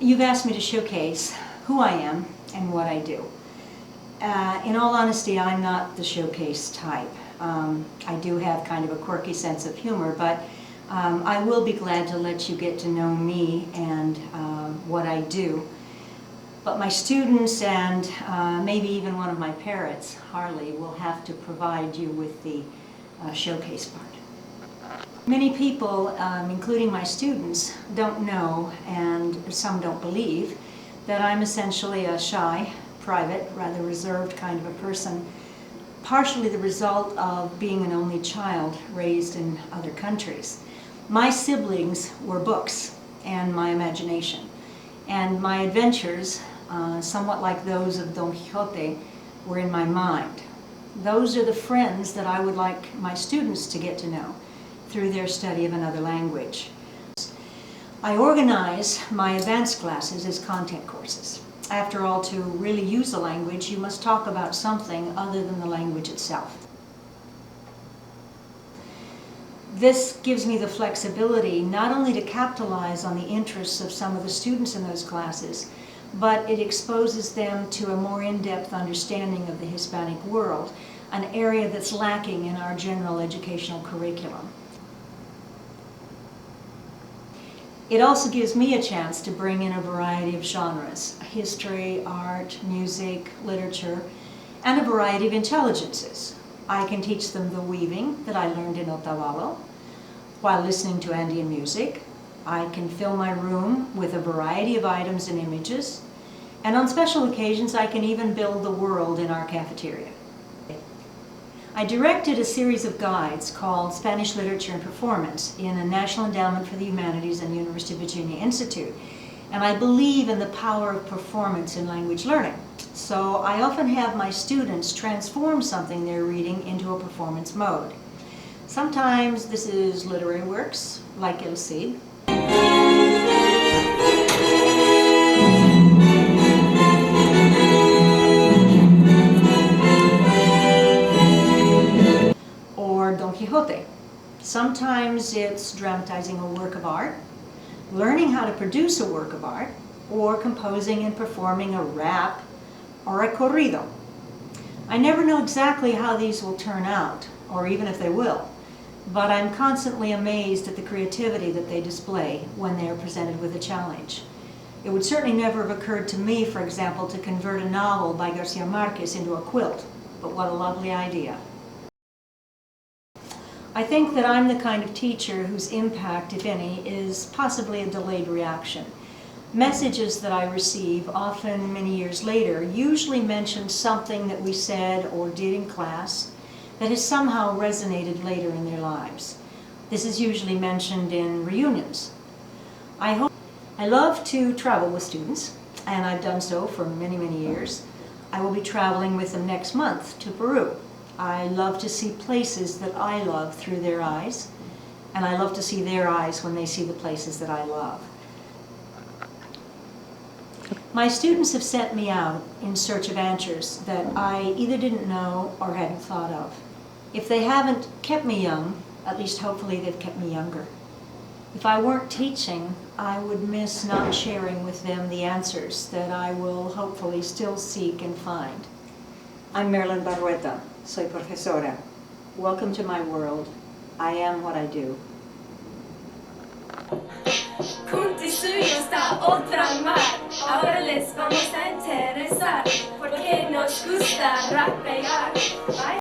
You've asked me to showcase who I am and what I do. In all honesty, I'm not the showcase type. I do have kind of a quirky sense of humor, but I will be glad to let you get to know me and what I do. But my students and maybe even one of my parrots, Harley, will have to provide you with the showcase part. Many people, including my students, don't know, and some don't believe, that I'm essentially a shy, private, rather reserved kind of a person, partially the result of being an only child raised in other countries. My siblings were books and my imagination, and my adventures, somewhat like those of Don Quixote, were in my mind. Those are the friends that I would like my students to get to know through their study of another language. I organize my advanced classes as content courses. After all, to really use a language, you must talk about something other than the language itself. This gives me the flexibility not only to capitalize on the interests of some of the students in those classes, but it exposes them to a more in-depth understanding of the Hispanic world, an area that's lacking in our general educational curriculum. It also gives me a chance to bring in a variety of genres: history, art, music, literature, and a variety of intelligences. I can teach them the weaving that I learned in Otavalo while listening to Andean music. I can fill my room with a variety of items and images, and on special occasions I can even build the world in our cafeteria. I directed a series of guides called Spanish Literature and Performance in a National Endowment for the Humanities and University of Virginia Institute, and I believe in the power of performance in language learning. So I often have my students transform something they're reading into a performance mode. Sometimes this is literary works, like El Cid. Or Don Quixote. Sometimes it's dramatizing a work of art, learning how to produce a work of art, or composing and performing a rap or a corrido. I never know exactly how these will turn out, or even if they will, but I'm constantly amazed at the creativity that they display when they are presented with a challenge. It would certainly never have occurred to me, for example, to convert a novel by Garcia Marquez into a quilt, but what a lovely idea. I think that I'm the kind of teacher whose impact, if any, is possibly a delayed reaction. Messages that I receive, often many years later, usually mention something that we said or did in class that has somehow resonated later in their lives. This is usually mentioned in reunions. I love to travel with students, and I've done so for many, many years. I will be traveling with them next month to Peru. I love to see places that I love through their eyes, and I love to see their eyes when they see the places that I love. My students have sent me out in search of answers that I either didn't know or hadn't thought of. If they haven't kept me young, at least hopefully they've kept me younger. If I weren't teaching, I would miss not sharing with them the answers that I will hopefully still seek and find. I'm Marilyn Barrueta. Soy profesora. Welcome to my world. I am what I do. Punti su esta otra mar. Ahora les vamos a